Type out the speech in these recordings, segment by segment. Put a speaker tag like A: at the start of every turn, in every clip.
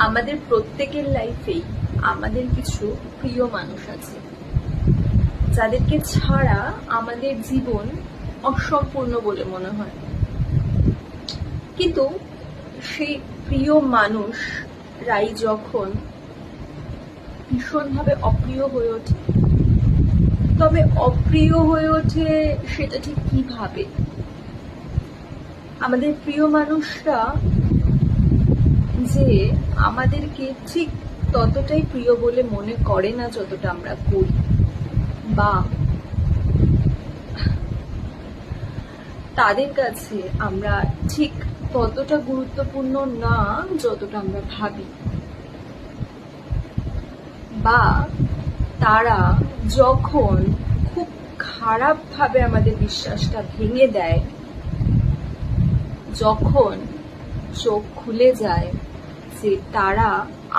A: আমাদের প্রত্যেকের লাইফেই আমাদের কিছু প্রিয় মানুষ আছে, যাদেরকে ছাড়া আমাদের জীবন অসম্পূর্ণ বলে মনে হয়। কিন্তু সেই প্রিয় মানুষরাই যখন ভীষণভাবে অপ্রিয় হয়ে ওঠে, তবে অপ্রিয় হয়ে ওঠে সেটা ঠিক কিভাবে? আমাদের প্রিয় মানুষরা যে আমাদেরকে ঠিক ততটাই প্রিয় বলে মনে করে না যতটা আমরা করি, বা তাদের কাছে আমরা ঠিক ততটা গুরুত্বপূর্ণ না যতটা আমরা ভাবি, বা তারা যখন খুব খারাপভাবে আমাদের বিশ্বাসটা ভেঙে দেয়, যখন চোখ খুলে যায় যে তারা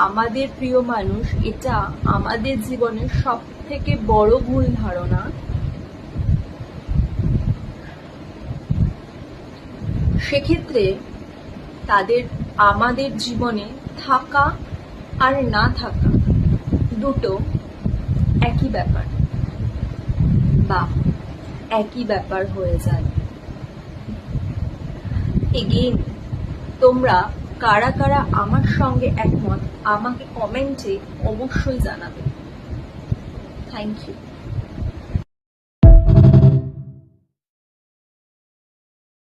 A: আমাদের প্রিয় মানুষ, এটা আমাদের জীবনের সব থেকে বড় ভুল ধারণা, সেক্ষেত্রে তাদের আমাদের জীবনে থাকা আর না থাকা দুটো একই ব্যাপার, বা একই ব্যাপার হয়ে যায়। এগেইন, তোমরা কারা কারা আমার সঙ্গে একমত আমাকে কমেন্টে অবশ্যই জানাবে। Thank you.